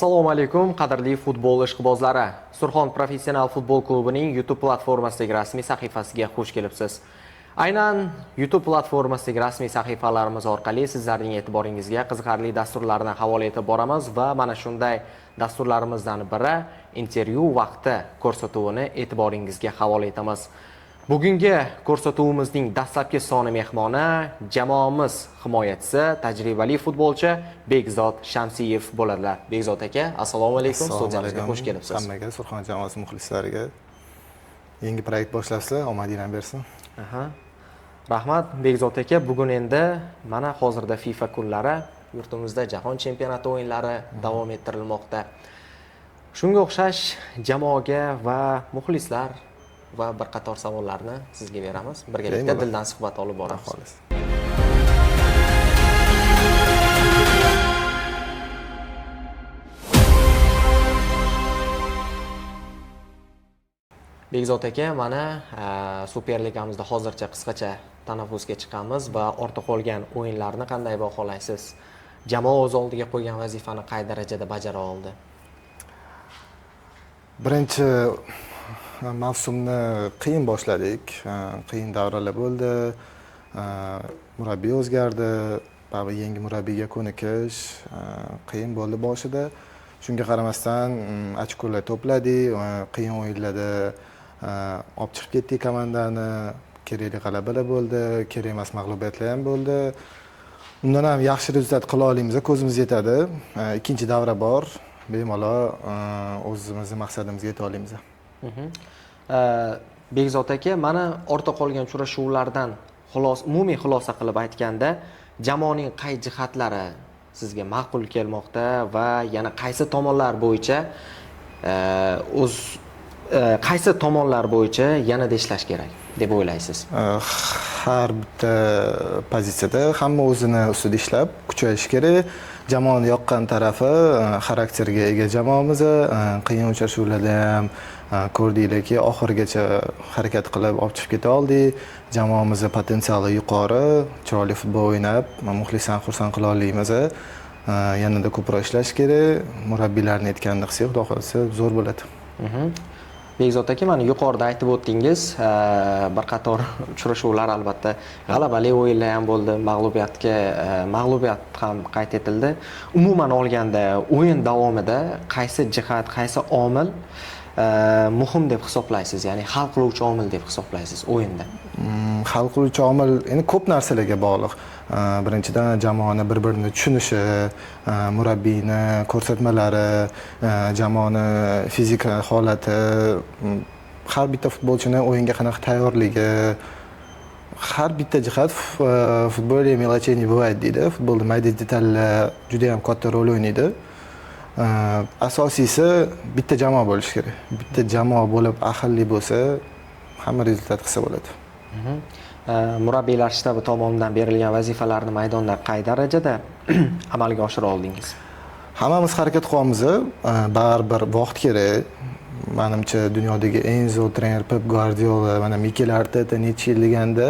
Assalomu alaykum, qadrli futbol ishqibozlari. Surxon professional futbol klubining YouTube platformasidagi rasmiy sahifasiga xush kelibsiz. Aynan YouTube platformasidagi rasmiy sahifalarimiz orqali sizlarning e'tiboringizga qiziqarli dasturlarni havola etib boramiz va mana shunday dasturlarimizdan biri intervyu vaqti ko'rsatuvini e'tiboringizga havola etamiz. Bugungi ko'rsatuvimizning dastlabki soni mehmoni jamoamiz himoyachisi, tajribali futbolchi Bekzod Shamsiyev bo'ladilar. Bekzod aka, assalomu alaykum, studiyamizga xush kelibsiz. Hammaga, Surxon jamoasi muxlislariga yangi proyekt boshlabsizlar, omadinglar bersin. Rahmat Bekzod aka, bugun endi mana hozirda FIFA kunlari, yurtimizda jahon chempionati o'yinlari davom ettirilmoqda. Shunga o'xshash jamoaga va muxlislar va bir qator savollarni sizga beramiz. Birgalikda dildan suhbat olib boramiz. Bekzod aka, mana Superligamizda hozircha qisqacha tanaffusga chiqamiz va ortda qolgan o'yinlarni qanday baholaysiz? Jamoa o'z oldiga qo'ygan vazifani qay darajada bajara oldi? Birinchi mavsumni qiyin boshladik. Qiyin davralar bo'ldi. Murabbiy o'zgardi. Yangi murabbiyga ko'nikish qiyin bo'ldi boshida. Shunga qaramasdan ochkolar to'pladik. Qiyin o'yinlarda olib chiqib ketdik komandani. Kerakli g'alabalar bo'ldi, kerak emas mag'lubiyatlar ham bo'ldi. Undan ham yaxshi rezultat qila olamiz, ko'zimiz yetadi. Ikkinchi davra bor. Bemalol o'zimizning maqsadimizga yeta olamiz. Bekzod aka, mana ortda qolgan uchrashuvlardan umumiy xulosa qilib aytganda, jamoaning qay jihatlari sizga ma'qul kelmoqda va yana qaysi tomonlar bo'yicha yanada ishlash kerak deb o'ylaysiz? Har bitta pozitsiyada hamma o'zini ustida ishlab kuchayish kerak. Jamoani yoqqan tarafi xarakterga ega jamoamiz. Qiyin uchrashuvlarda ham ko'rdinglarki, oxirigacha harakat qilib olib chiqib keta oldik. Jamoamiz potensiali yuqori, chiroyli futbol o'ynab, muxlislarni xursand qila olamiz. Yanada ko'proq ishlash kerak. Murabbiylarning aytganini qilsak, xudo xohlasa zo'r bo'ladi. Bekzod aka, mana yuqorida aytib o'tdingiz, bir qator uchrashuvlar albatta g'alabali o'yinlar ham bo'ldi, mag'lubiyat ham qayd etildi. Umuman olganda o'yin davomida qaysi jihat, qaysi omil muhim deb hisoblaysiz, ya'ni hal qiluvchi omil deb hisoblaysiz o'yinda? Hal qiluvchi omil endi ko'p narsalarga bog'liq. Birinchidan jamoani bir-birini tushunishi, murabbiyni ko'rsatmalari, jamoani fizik holati, har bitta futbolchining o'yinga qanaqa tayyorligi, har bitta jihat futbolda mелочение бывает deydi. Futbolda mayda detallar juda ham katta rol o'ynaydi. Asosiysi bitta jamoa bo'lishi kerak. Bitta jamoa bo'lib ahilli bo'lsa, hamma rezultat qilsa bo'ladi. Murabbiylar shtabi tomonidan berilgan vazifalarni maydonda qay darajada amalga oshira oldingiz? Hammamiz harakat qilyapmiz. Baribir vaqt kerak. Menimcha dunyodagi eng zo'r trener Pep Guardiola, mana Mikel Arteta necha yil deganda,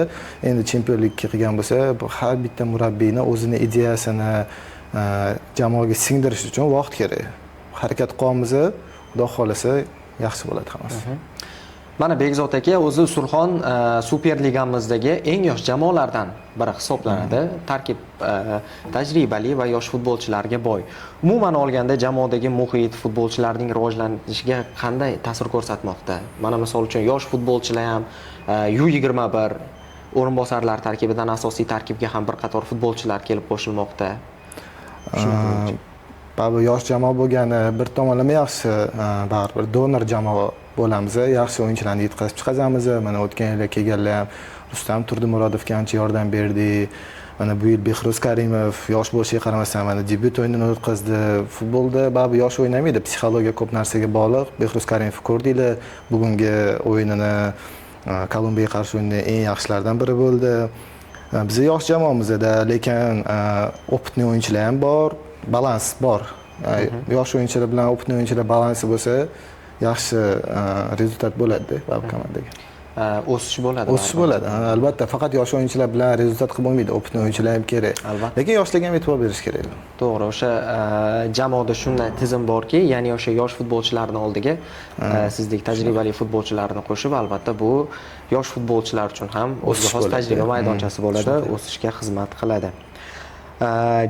endi chempionlikka qilgan bo'lsa, har bitta murabbiyni o'zini ideyasini jamoaga singdirish uchun vaqt kerak. Harakat qilyapmiz. Xudo xolasa yaxshi bo'ladi hammasi. Mana Bekzod aka, o'zi Surxon Superligamizdagi eng yosh jamoalardan biri hisoblanadi. Tarkib tajribali va yosh futbolchilarga boy. Umuman olganda jamoadagi muhit futbolchilarning rivojlanishiga qanday ta'sir ko'rsatmoqda? Mana misol uchun yosh futbolchilar ham U21 o'rinbosarlar tarkibidan asosiy tarkibga ham bir qator futbolchilar kelib qo'shilmoqda. Yosh jamoa bo'lgani bir tomonlama yaxshi, baribir donor jamoa bo'lamiz. Yaxshi o'yinchilarni yetkazib chiqazamiz. Mana o'tgan yil kelganlar ham Rustam Turdimurodovga ancha yordam berdi. Mana bu yil Behruz Karimov yosh bo'lishiga qaramasdan mana debyut o'yinini o'tkazdi. Futbolda baribir yosh o'ynamaydi, psixologiya ko'p narsaga bog'liq. Behruz Karimov ko'rdinglar, bugungi o'yinini Kolumbiyaga qarshi o'yinda eng yaxshilardan biri bo'ldi. Biz yosh jamoamizda, lekin opitli o'yinchilar ham bor, balans bor. Yosh o'yinchilar bilan opitli o'yinchilar balansi bo'lsa, yaxshi rezultat bo'ladi komandaga. o'sish bo'ladi. O'sish bo'ladi. Albatta, faqat yosh o'yinchilar bilan rezultat qilib bo'lmaydi. Opitni o'yinchilar ham kerak. Albatta. Lekin yoshlarga ham e'tibor berish kerak. To'g'ri, o'sha jamoada shunday tizim borki, ya'ni o'sha yosh futbolchilarning oldiga sizdek tajribali futbolchilarni qo'shib, albatta bu yosh futbolchilar uchun ham o'ziga xos tajriba maydonchasi bo'ladi, o'sishga xizmat qiladi.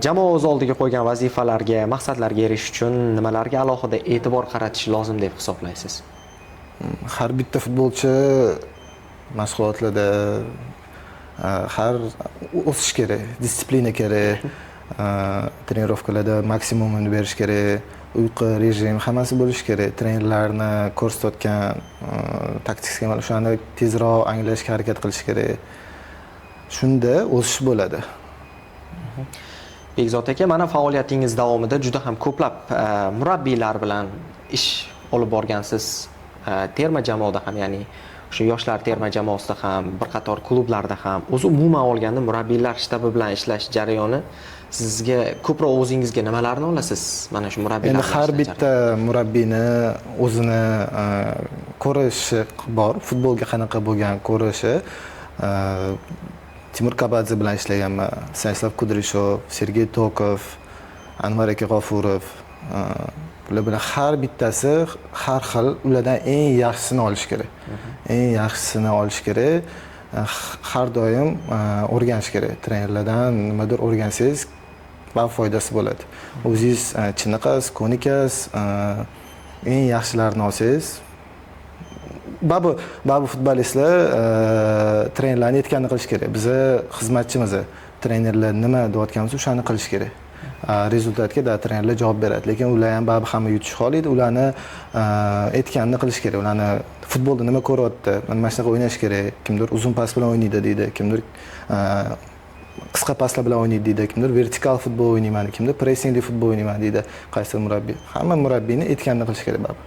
Jamoa o'z oldiga qo'ygan vazifalarga, maqsadlarga erishish uchun nimalarga alohida e'tibor qaratish lozim deb hisoblaysiz? Har bitta futbolchi mashg'ulotlarda har o'sish kerak, disiplina kerak, trenirovkalarda maksimumini berish kerak, uyqu rejim hammasi bo'lishi kerak. Trenerlarni ko'rsatgan taktik amal o'shani tezroq anglashga harakat qilish kerak. Shunda o'sish bo'ladi. Bekzod aka, mana faoliyatingiz davomida juda ham ko'plab murabbiylar bilan ish olib borgansiz. Terma jamoada ham, ya'ni o'sha yoshlar terma jamoasida ham, bir qator klublarda ham, o'zi umuman olganda murabbiylar shtabi bilan ishlash jarayoni sizga ko'proq o'zingizga nimalarni olasiz? Mana shu murabbiylar. Endi har bitta murabbiyni o'zini ko'rishi bor, futbolga qanaqa bo'lgan ko'rishi. Timur Kabadze bilan ishlaganman, Stanislav Kudryshov, Sergey Tokov, Anvar aka G'ofurov. Bular bilan har bittasi har xil, ulardan eng yaxshisini olish kerak. Eng yaxshisini olish kerak. Har doim o'rganish kerak. Trenerlardan nimadir o'rgansangiz, va foydasi bo'ladi. O'zingiz chiniqasiz, ko'nikasiz, eng yaxshilarini olsangiz, babu futbolistlar trenerlarni aytganini qilish kerak. Biza xizmatchimiz, trenerlar nima deyotganimiz o'shani qilish kerak. Rezultatga da trenerlar javob beradi. Lekin ular ham babu hamma yutish xohlaydi. Ularni aytganini qilish kerak. Ularni futbolda nima ko'ryapti, mana shunaqa o'ynash kerak. Kimdir uzun pas bilan o'ynaydi deydi, kimdir qisqa paslar bilan o'ynaydi deydi, kimdir vertikal futbol o'ynayman, kimdir pressingli futbol o'ynayman deydi. Qaysi murabbiy? Hamma murabbiyni aytganini qilish kerak babu.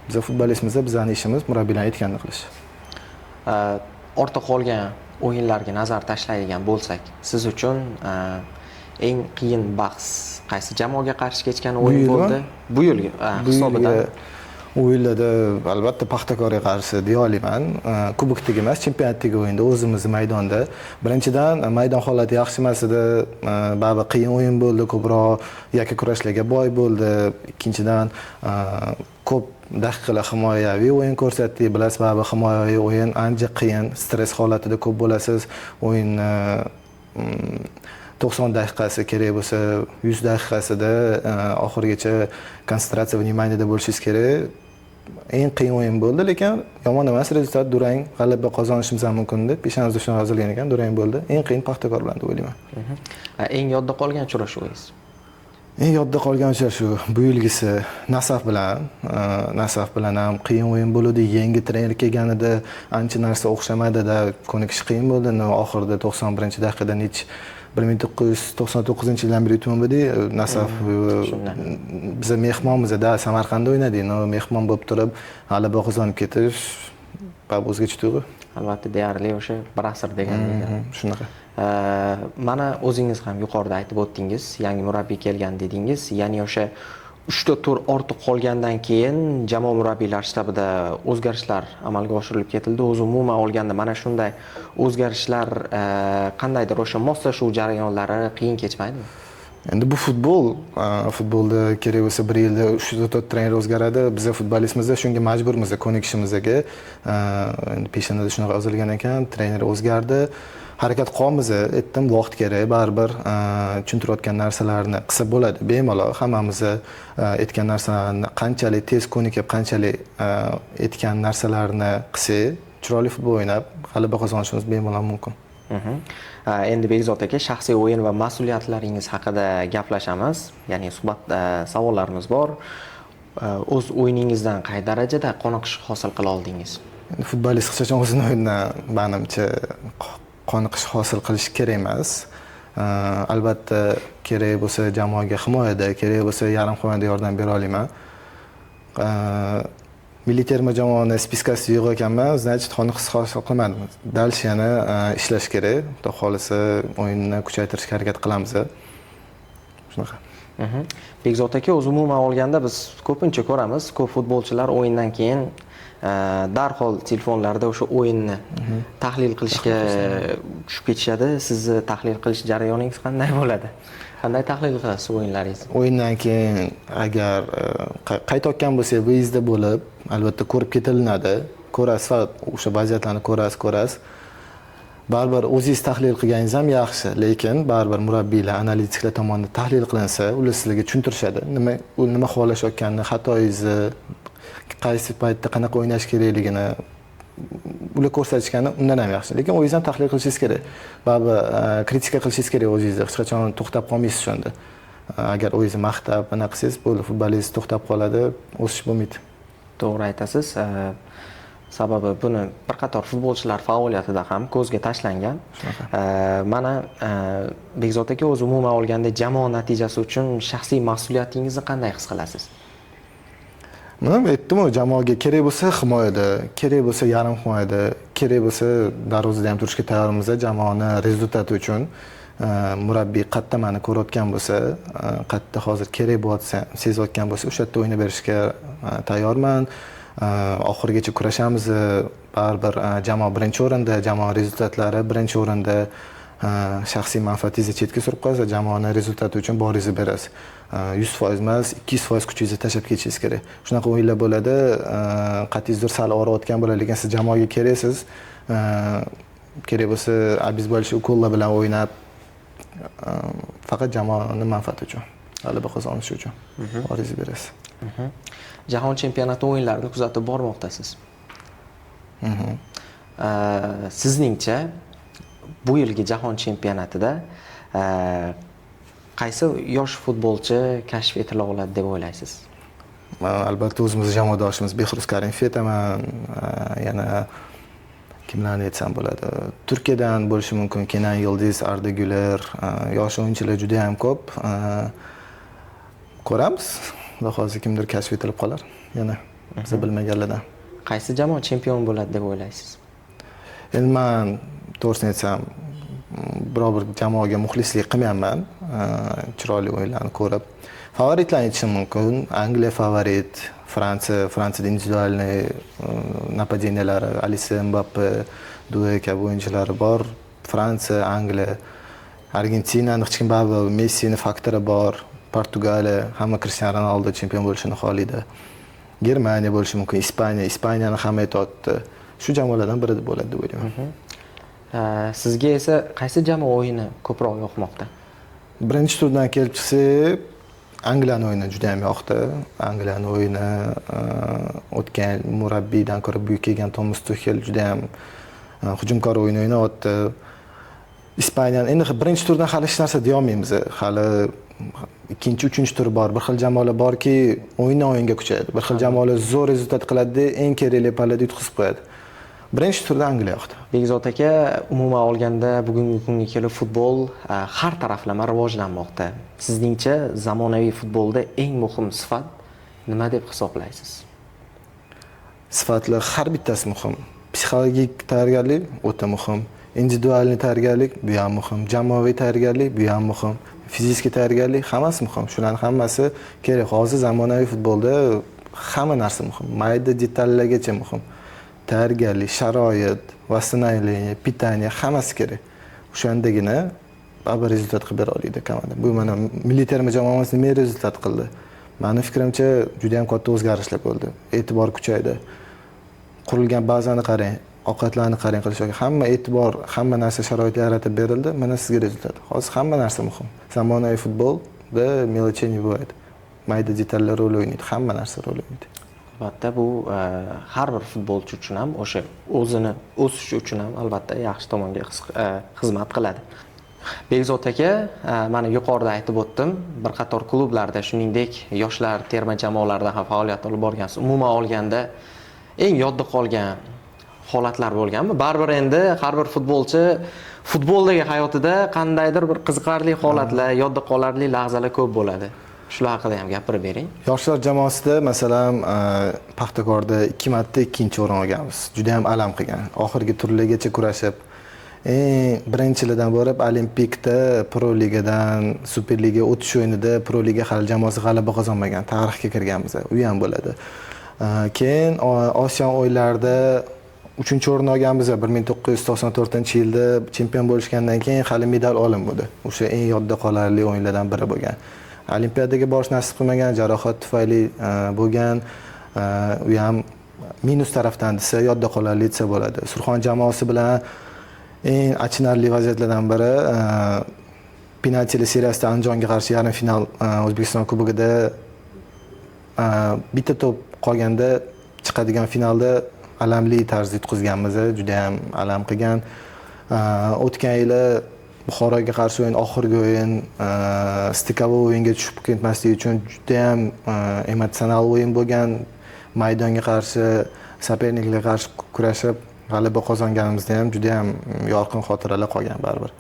Biz futbolistimiz, bizning ishimiz murabbiylar aytganini qilish. Ortda qolgan o'yinlarga nazar tashlaydigan bo'lsak, siz uchun eng qiyin bahs qaysi jamoaga qarshi kechgan o'yin bo'ldi? Bu yilgi hisobidan. O'yinlarda albatta Paxtakorga qarshi deya olaman. Kubokdagi emas, chempionatdagi o'yinda o'zimizni maydonda. Birinchidan maydon holati yaxshi emas edi. Baribir qiyin o'yin bo'ldi, ko'proq yakka kurashlarga boy bo'ldi. Ikkinchidan ko'p daqiqalar himoyaviy o'yin ko'rsatdik. Bilasiz, baribir himoyaviy o'yin ancha qiyin, stress holatida ko'p bo'lasiz. O'yin 90 daqiqasi kerak bo'lsa, 100 daqiqasida oxirigacha konsentratsiya va vnimaniyada bo'lishingiz kerak. Eng qiyin o'yin bo'ldi, lekin yomon emas, rezultat durang, g'alaba qozonishimiz ham mumkin deb peshonamizda shuni yozilgan ekan, durang bo'ldi. Eng qiyin Paxtakor bilan deb o'ylayman. Eng yodda qolgan uchrashuvingiz? Eng yodda qolgan uchrashuv bu yilgisi Nasaf bilan ham qiyin o'yin bo'ldi. Yangi trener kelganida ancha narsa o'xshamadida, ko'nikish qiyin bo'ldi. Oxirida 91-daqiqada 1999-yildan beri yutib bo'ldi. Nasaf biz mehmonmiz-da, Samarqandda o'ynadik. Mehmon bo'lib turib, g'alaba qozonib ketish o'zgacha tuyg'u. Albatta, deyarli o'sha bir asr degandek. Shunaqa. Mana o'zingiz ham yuqorida aytib o'tdingiz, yangi murabbiy kelgan dedingiz. Ya'ni o'sha 3 tur ortib qolgandan keyin jamoa murabbiylar shtabida o'zgarishlar amalga oshirilib ketildi. O'zi umuman olganda mana shunday o'zgarishlar qandaydir o'sha moslashuv jarayonlari qiyin kechmaydimi? Endi bu futbolda kerak bo'lsa 1 yilda 3-4 trener o'zgaradi. Biz futbolistmizda shunga majburmiz, ko'nikishimizga. Endi peshonada shunaqa yozilgan ekan, trener o'zgardi. Harakat qilamiz, aytdim, vaqt kerak, baribir tushuntirayotgan narsalarni qilsa bo'ladi, bemalol hammamiz aytgan narsalarni qanchalik tez ko'nikib, qanchalik aytgan narsalarni qilsak, chiroyli futbol o'ynab, g'alaba qozonishimiz bemalol mumkin. Endi Bekzod aka, shaxsiy o'yin va mas'uliyatlaringiz haqida gaplashamiz. Ya'ni suhbat savollarimiz bor. O'z o'yiningizdan qay darajada qoniqish hosil qila oldingiz? Endi futbolist hech qachon o'zining o'yinidan menimcha qoniqish hosil qilish kerak emas. Albatta kerak bo'lsa jamoaga himoyada, kerak bo'lsa yarim himoyada yordam bera olaman. Milliy terma jamoani spiskasi yo'q ekanman, значит qoniqish hosil qilmadim. Dальше yana ishlash kerak. Xudo xolisa o'yinni kuchaytirishga harakat qilamiz. Shunaqa. Bekzod aka, o'z umuman olganda biz ko'pincha ko'ramiz, ko'p futbolchilar o'yindan keyin darhol telefonlarda o'sha o'yinni tahlil qilishga tushib ketishadi. Sizni tahlil qilish jarayoningiz qanday bo'ladi? Qanday tahlil qilasiz o'yinlaringizni? O'yindan keyin agar qaytayotgan bo'lsa, vyuzdda bo'lib, albatta ko'rib ketilinadi. Ko'rasiz, faqat o'sha vaziyatlarni ko'rasiz. Baribir o'zingiz tahlil qilganingiz ham yaxshi, lekin baribir murabbiylar, analitiklar tomonidan tahlil qilinsa, ular sizlarga tushuntirishadi. Nima xohlashayotganini, xatoyingizni, qaysi paytda qanaqa o'ynash kerakligini ular ko'rsatishgani undan ham yaxshi. Lekin o'zingiz ham tahlil qilishingiz kerak. Baribir kritika qilishingiz kerak o'zingizni. Hech qachon to'xtab qolmaysiz shunda. Agar o'zingizni maqtab, anaqa qilsangiz, bo'ldi, futbolingiz to'xtab qoladi, o'sish bo'lmaydi. To'g'ri aytasiz. Sababi buni bir qator futbolchilar faoliyatida ham ko'zga tashlangan. Mana Bekzod aka, o'zi umuman olganda jamoa natijasi uchun shaxsiy mas'uliyatingizni qanday his qilasiz? Mana aytdim-ku, jamoaga kerak bo'lsa himoyada, kerak bo'lsa yarim himoyada, kerak bo'lsa darvozada ham turishga tayyormiz. Jamoani rezultati uchun murabbiy qayerda meni ko'rayotgan bo'lsa, qayerda hozir kerak bo'lsa, sezayotgan bo'lsa, o'sha yerda o'ynab berishga tayyorman. Oxirigacha kurashamiz. Baribir jamoa birinchi o'rinda, jamoa rezultatlari birinchi o'rinda. Shaxsiy manfaatingizni chetga surib qo'yasiz, jamoani rezultati uchun boringizni berasiz. 100% emas, 200% kuchingizni tashlab ketishingiz kerak. Shunaqa o'yinlar bo'ladi. Qat'ingizdir sal og'riyotgan bo'ladi, lekin siz jamoaga keraksiz. Kerak bo'lsa, abiz bo'lish ukollar bilan o'ynab, faqat jamoaning manfaati uchun, g'alaba qozonish uchun boringizni berasiz. Jahon chempionati o'yinlarini kuzatib bormoqdasiz. Sizningcha bu yilgi jahon chempionatida qaysi yosh futbolchi kashf etila oladi deb o'ylaysiz? Albatta o'zimiz jamoadoshimiz Behruz Karimov aytaman. Yana kimlarni aytsam bo'ladi? Turkiyadan bo'lishi mumkin, Kenan Yildiz, Arda Güler, yosh o'yinchilar juda ham ko'p. Ko'ramiz. Xudo hozir kimdir kashf etilib qolar. Yana biz bilmaganlardan. Qaysi jamoa chempion bo'ladi deb o'ylaysiz? Endi men to'g'risini aytsam, biror bir jamoaga muxlislik qilmayapman. Chiroyli o'yinlarni ko'rib, favoritlarni aytishim mumkin. Angliya favorit, Fransiyada individualniy napadeniyalari, Alisson, Mbappe, Doué kabi o'yinchilari bor. Fransiya, Angliya, Argentinani hech kim baribir Messini faktori bor. Portugaliya, hamma Cristiano Ronaldo chempion bo'lishini xohlaydi. Germaniya bo'lishi mumkin, Ispaniyani hamma aytayapti. Shu jamoalardan biri bo'ladi deb o'ylayman. Sizga esa qaysi jamoa o'yini ko'proq yoqmoqda? Birinchi turdan kelib chiqsak, Angliyani o'yini juda ham yoqdi. Angliyani o'yini o'tgan murabbiydan ko'ra buyuk kelgan Thomas Tuchel juda ham hujumkor o'yin o'ynayapti. Ispaniyani endi birinchi turdan hali hech narsa deya olmaymiz. Hali ikkinchi, uchinchi tur bor. Bir xil jamoalar borki, o'yinga kuchayadi. Bir xil jamoalar zo'r rezultat qiladi, eng kerakli pallada yutqizib qo'yadi. Birinchi turda Angliya yoqdi. Bekzod aka, umuman olganda bugungi kunga kelib futbol har taraflama rivojlanmoqda. Sizningcha zamonaviy futbolda eng muhim sifat nima deb hisoblaysiz? Sifatlar har bittasi muhim. Psixologik tayyorgarlik o'ta muhim. Individualniy tayyorgarlik bu ham muhim. Jamoaviy tayyorgarlik bu ham muhim. Fizik tayyorgarlik hammasi muhim. Shularning hammasi kerak. Hozir zamonaviy futbolda hamma narsa muhim. Mayda detallargacha muhim. Tayyorgarlik, sharoit, восстановление, питание hammasi kerak. O'shandagina baribir rezultat qilib bera oladi komanda. Bu mana milliy terma jamoamiz nima rezultat qildi? Mening fikrimcha juda ham katta o'zgarishlar bo'ldi. E'tibor kuchaydi. Qurilgan bazani qarang, ovqatlarni qarang qilishga hamma e'tibor, hamma narsa sharoitlar yaratib berildi. Mana sizga rezultat. Hozir hamma narsa muhim. Zamonaviy futbolda mелочи не бывает. Mayda detallar rol o'ynaydi, hamma narsa rol o'ynaydi. Albatta bu har bir futbolchi uchun ham o'sha o'zini o'sishi uchun ham albatta yaxshi tomonga xizmat qiladi. Bekzod aka, mana yuqorida aytib o'tdim, bir qator klublarda, shuningdek, yoshlar terma jamoalarida ham faoliyat olib borgansiz. Umuman olganda eng yodda qolgan holatlar bo'lganmi? Baribir endi har bir futbolchi futboldagi hayotida qandaydir bir qiziqarli holatlar, yodda qolarli lahzalar ko'p bo'ladi. Shular haqida ham gapirib bering. Yoshlar jamoasida masalan Paxtakorda 2 marta ikkinchi o'rin olganmiz. Juda ham alam qilgan. Oxirgi turlargacha kurashib, birinchilardan borib Olimpikda, Pro Ligadan Super Liga o'tish o'yinida Pro Liga hali jamoasi g'alaba qozonmagan, tarixga kirganmiz. U ham bo'ladi. Keyin Osiyo o'yinlarida 3-o'rinni olganmiz. 1994-yilda chempion bo'lishgandan keyin hali medal olinmadi. O'sha eng yodda qolarli o'yinlardan biri bo'lgan. Olimpiadaga borish nasib qilmagan, jarohat tufayli bo'lgan. U ham minus tarafdan desa, yodda qolarli desa bo'ladi. Surxon jamoasi bilan eng achinarli vaziyatlardan biri penaltili seriyasida Andijonga qarshi yarim final O'zbekiston Kubogida bitta to'p qolganda chiqadigan finalda alamli tarzda yutqizganmiz. Juda ham alam qilgan. O'tgan yili Buxoroga qarshi o'yin oxirgi o'yin stikovoy o'yinga tushib ketmaslik uchun juda ham emotsional o'yin bo'lgan. Maydonga qarshi soperniklarga qarshi kurashib g'alaba qozonganimizda ham juda ham yorqin xotiralar qolgan baribir.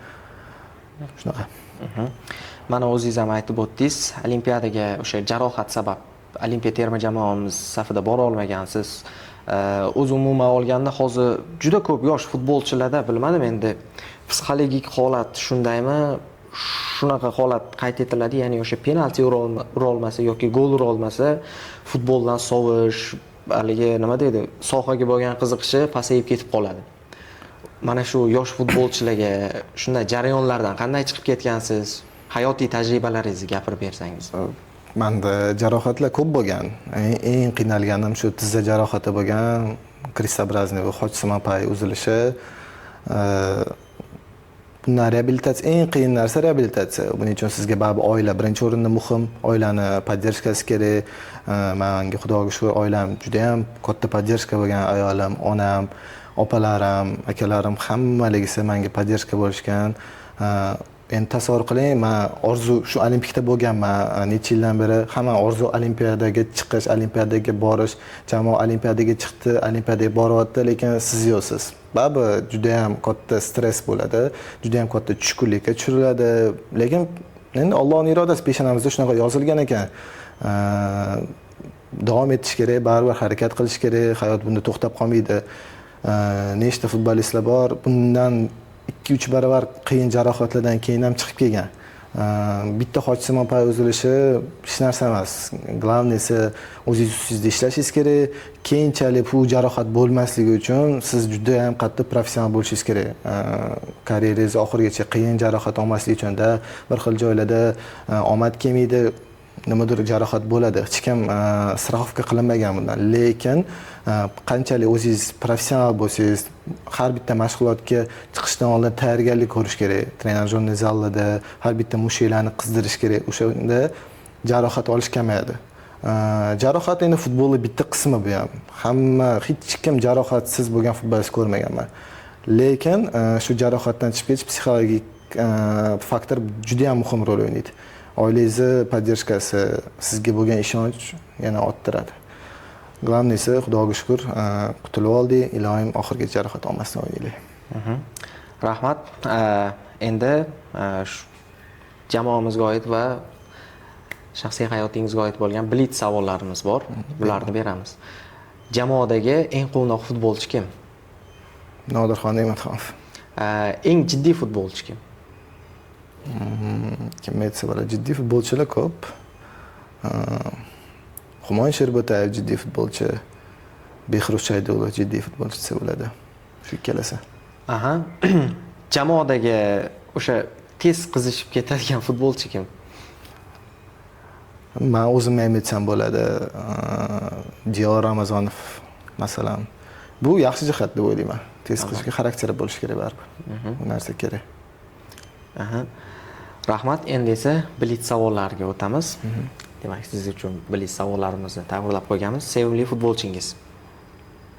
Shunaqa. Mana o'zingiz ham aytib o'tdingiz, olimpiadaga o'sha jarohat sabab olimpiya terma jamoamiz safida bora olmagansiz. O'z umuman olganda hozir juda ko'p yosh futbolchilarda bilmadim endi psixologik holat shundaymi? Shunaqa holat qayd etiladi, ya'ni o'sha penalti ura olmasa yoki gol ura olmasa futboldan sovish, haligi nima deydi, sohaga bo'lgan qiziqishi pasayib ketib qoladi. Mana shu yosh futbolchilarga shunday jarayonlardan qanday chiqib ketgansiz? Hayotiy tajribalaringizni gapirib bersangiz. Menda jarohatlar ko'p bo'lgan. Eng qiynalganim shu tizza jarohati bo'lgan, kristobrazniy va xochsimon pay uzilishi. Bundan reabilitatsiya, eng qiyin narsa reabilitatsiya. Buning uchun sizga baribir oila birinchi o'rinda muhim, oilani poddershkasi kerak. Menga xudoga shukr, oilam juda ham katta poddershka bo'lgan, ayolim, onam, opalarim, akalarim hammaligisi menga poddershka bo'lishgan. Endi tasavvur qiling, men orzu shu olimpikda bo'lganman, necha yildan beri hamma orzu olimpiadaga chiqish, olimpiadaga borish, jamoa olimpiadaga chiqdi, olimpiadaga boryapti, lekin siz yo'qsiz. Baribir juda ham katta stress bo'ladi, juda ham katta tushkunlikka tushiriladi, lekin endi Allohning irodasi peshonamizda shunaqa yozilgan ekan. Davom etish kerak, baribir harakat qilish kerak, hayot bunda to'xtab qolmaydi. Nechta futbolistlar bor, bundan 2-3 baravar qiyin jarohatlardan keyin ham chiqib kelgan. Bitta xochsimon pay uzilishi hech narsa emas. Glavniysi o'zingiz ustingizda ishlashingiz kerak. Keyinchalik bu jarohat bo'lmasligi uchun siz juda ham qattiq professional bo'lishingiz kerak. Karyerangiz oxirigacha qiyin jarohat olmaslik uchun bir xil joylarda omad kelmaydi, nimadir jarohat bo'ladi. Hech kim страховка qilinmagan bundan. Lekin qanchalik o'zingiz professional bo'lsangiz, har bitta mashg'ulotga chiqishdan oldin tayyorgarlik ko'rish kerak. Trenajyorniy zallarda har bitta mushaklarni qizdirish kerak. O'shanda jarohat olish kamayadi. Jarohat endi futbolning bitta qismi bu ham. Hamma hech kim jarohatsiz bo'lgan futbolchi ko'rmaganman. Lekin shu jarohatdan chiqib ketish psixologik faktor juda ham muhim rol o'ynaydi. Oilangizni poddershkasi, sizga bo'lgan ishonch yana orttiradi. Glavniysi xudoga shukr, qutulib oldik. Ilohim oxirgi jarohat olmasdan o'ynaylik. Rahmat. Endi jamoamizga oid va shaxsiy hayotingizga oid bo'lgan blitz savollarimiz bor. Bularni beramiz. Jamoadagi eng quvnoq futbolchi kim? Nodirxon Ne'matxonov. Eng jiddiy futbolchi kim? Kim aytsa bo'ladi, jiddiy futbolchilar ko'p. Humoyn Sherbotayev jiddiy futbolchi, Behruz Shaydulov jiddiy futbolchi desa bo'ladi. Shu ikkalasi. Aha. Jamoadagi o'sha tez qizishib ketadigan futbolchi kim? Men o'zimni ham aytsam bo'ladi. Diyor Ramazonov masalan. Bu yaxshi jihat deb o'ylayman. Tez qizishga xarakteri bo'lishi kerak baribir. Bu narsa kerak. Aha. Rahmat. Endi esa blitz savollariga o'tamiz. Demak, siz uchun blitz savollarimizni tayyorlab qo'yganmiz. Sevimli futbolchingiz?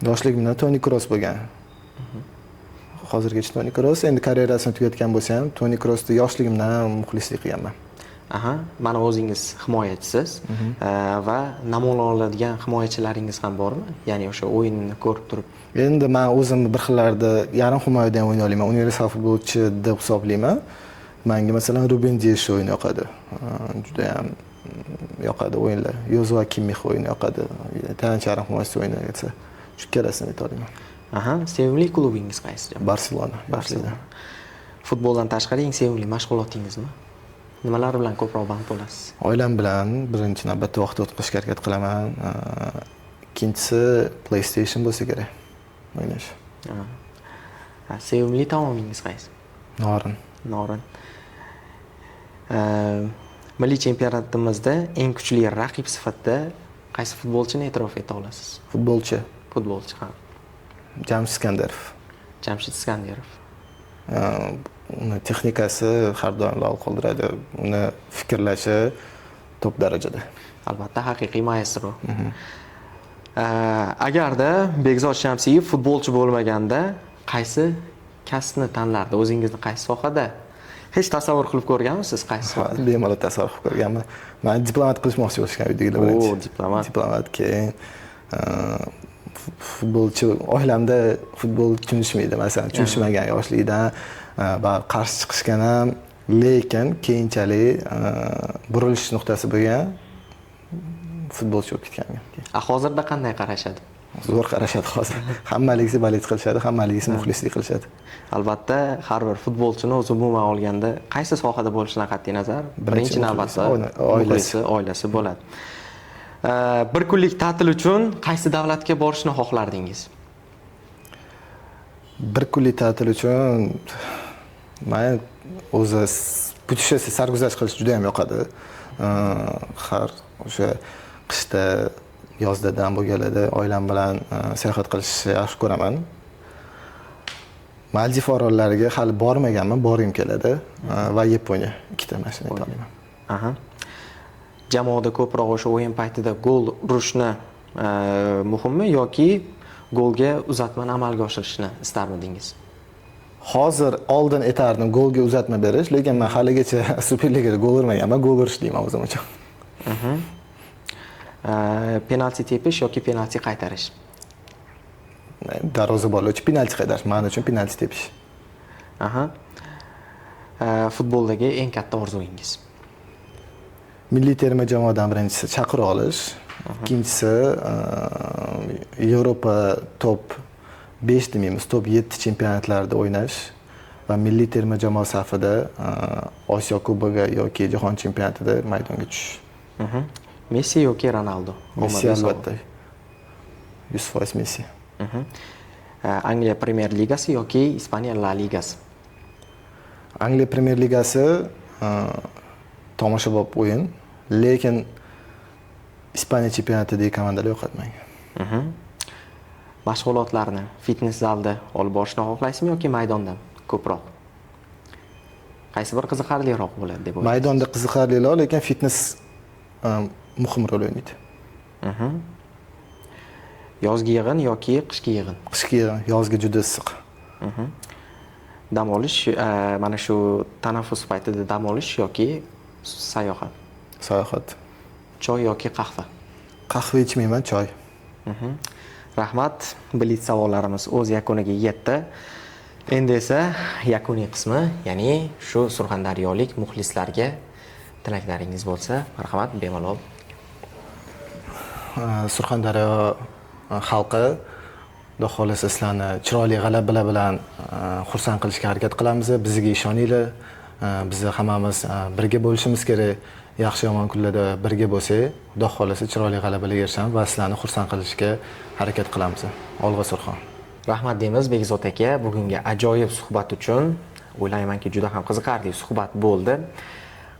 Yoshligimda Toni Kroos bo'lgan. Hozirgacha Toni Kroos, endi karyerasini tugatgan bo'lsa ham, Toni Kroosga yoshligimdan muxlislik qilganman. Aha, mana o'zingiz himoyachisiz va namuna oladigan himoyachilaringiz ham bormi? Ya'ni o'sha o'yinni ko'rib turib. Endi men o'zim bir xillarda yarim himoyada ham o'ynay olaman, universal futbolchi deb hisoblayman. Menga masalan Ruben Dias o'yini yoqadi. Juda ham yoqadi o'yinlar. Yozua Kimmich o'yini yoqadi. Tayanch yarim himoyachisi o'yini esa shu ikkalasini ayta olaman. Aha, sevimli klubingiz qaysi? Barselona. Futboldan tashqari eng sevimli mashg'ulotingizmi? Nimalar bilan ko'proq band bo'lasiz? Oilam bilan birinchi navbatda vaqt o'tkazishga harakat qilaman. ikkinchisi PlayStation bo'lsa kerak o'ynash. Sevimli taomingiz qaysi? Norin. Norin. Milliy chempionatimizda eng kuchli raqib sifatida qaysi futbolchini e'tirof eta olasiz? Futbolchi Futbolchi ham. Jamshid Iskandarov. Jamshid Iskandarov. Uni texnikasi har doim lol qoldiradi. Uni fikrlashi top darajada. Albatta haqiqiy maestro. Agarda Bekzod Shamsiyev futbolchi bo'lmaganda qaysi kasbni tanlardi? O'zingizni qaysi sohada? Hech tasavvur qilib ko'rganmisiz qaysi sohada? Bemalol tasavvur qilib ko'rganman. Men diplomat qilishmoqchi bo'lishgan uydagilar birinchi. Diplomat. Diplomat keyin futbolchi oilamda futbol tushunishmaydi. Masalan, tushunmagan yoshlikdan qarshi chiqishgan ham, lekin keyinchalik burilish nuqtasi bo'lgan futbolchi bo'lib ketganman. Hozirda qanday qarashadi? Zo'r qarashadi hozir. Hammaligisi balet qilishadi, hammaligisi muxlislik qilishadi. Albatta, har bir futbolchini o'zi umuman olganda qaysi sohada bo'lishidan qat'iy nazar, birinchi navbatda oilasi bo'ladi. Bir kunlik ta'til uchun qaysi davlatga borishni xohlardingiz? Bir kunlik ta'til uchun men o'zi putешествие sarguzasht qilish juda ham yoqadi. Har o'sha qishda yozda dam bo'lganlarda oilam bilan sayohat qilishni yaxshi ko'raman. Maldiv orollariga hali bormaganman, borgim keladi va Yaponiya ikkita mashina aytaman. Jamoada ko'proq o'sha o'yin paytida gol urishni muhimmi yoki golga uzatmani amalga oshirishni istarmidingiz? Hozir oldin aytardim golga uzatma berish, lekin men haligacha Superligada gol urmaganman, gol urish deyman o'zim uchun. Penalti tepish yoki penalti qaytarish? Darvozabonlar penalti qaytarish, men uchun penalti tepish. Futboldagi eng katta orzungiz? Milliy terma jamoadan birinchisi chaqirib olish, ikkinchisi Yevropa top 5 demaymiz, top 7 chempionatlarda o'ynash va milliy terma jamoa safida Osiyo kubogi yoki jahon chempionatida maydonga tushish. Messi yoki Ronaldo? Messi albatta. 100% Messi. Angliya Premier Ligasi yoki Ispaniya La Ligasi? Angliya Premier Ligasi tomoshabob o'yin, lekin Ispaniya chempionatidagi komandalar yoqadi menga. Mashg'ulotlarni fitness zalda olib borishni xohlaysizmi yoki maydonda ko'proq? Qaysi bir qiziqarliroq bo'ladi deb o'ylaysiz? Maydonda qiziqarliroq, lekin fitness muhim rol o'ynaydi. Yozgi yig'in yoki qishki yig'in? Qishki yig'in, yozgi juda issiq. Dam olish, mana shu tanaffus paytida dam olish yoki sayohat? Sayohat. Choy yoki qahva? Qahva ichmayman, choy. Rahmat. Blitz savollarimiz o'z yakuniga yetdi. Endi esa yakuniy qismi, ya'ni shu surxondaryolik muxlislarga tilaklaringiz bo'lsa, marhamat, bemalol. Surxondaryo xalqi, xudo xolasa sizlarni chiroyli g'alabalar bilan xursand qilishga harakat qilamiz. Bizga ishoninglar. Biz hammamiz birga bo'lishimiz kerak. Yaxshi yomon kunlarda birga bo'lsak, xudo xolasa chiroyli g'alabalarga erishamiz va sizlarni xursand qilishga harakat qilamiz. Olg'a Surxon. Rahmat deymiz Bekzod aka, bugungi ajoyib suhbat uchun. O'ylaymanki, juda ham qiziqarli suhbat bo'ldi.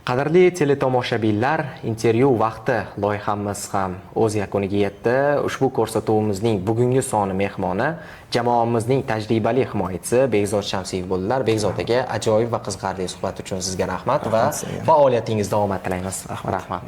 Qadrli teletomoshabinlar, intervyu vaqti loyihamiz ham o'z yakuniga yetdi. Ushbu ko'rsatuvimizning bugungi soni mehmoni jamoamizning tajribali himoyachisi Bekzod Shamsiyev bo'ldilar. Bekzod aka, ajoyib va qiziqarli suhbat uchun sizga rahmat va faoliyatingiz davom ettilaymiz. Rahmat.